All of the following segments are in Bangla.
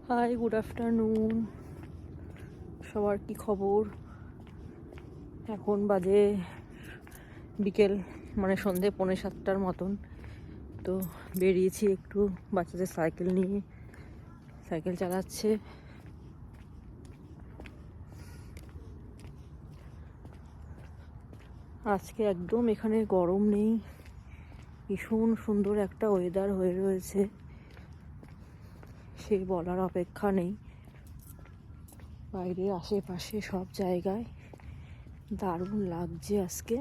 High, good afternoon. সবার কি খবর? এখন বাজে বিকেল, মানে সন্ধে 6:45 মতন। তো বেরিয়েছি একটু বাচ্চাদের সাইকেল নিয়ে, সাইকেল চালাচ্ছে। আজকে একদম এখানে গরম নেই, ভীষণ সুন্দর একটা ওয়েদার হয়ে রয়েছে, সে বলার অপেক্ষা নেই। বাইরে আশেপাশে সব জায়গায় দারুণ লাগছে আজকে।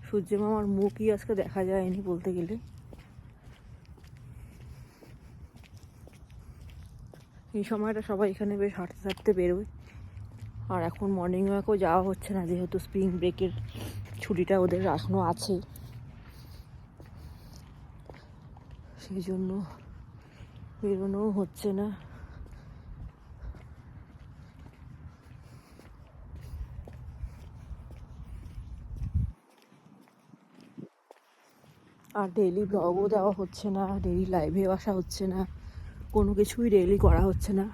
সূর্য মামার মুখই আজকে দেখা যায়নি বলতে গেলে। এই সময়টা সবাই এখানে বেশ হাঁটতে হাঁটতে বেরোয়। আর এখন মর্নিং ওয়াকও যাওয়া হচ্ছে না, যেহেতু স্প্রিং ব্রেকের ছুটিটা ওদের এখনও আছে, সেই জন্য বেরোনোও হচ্ছে না। আর ডেইলি ব্লগও দেওয়া হচ্ছে না, ডেইলি লাইভে আসা হচ্ছে না, কোনো কিছুই ডেইলি করা হচ্ছে না।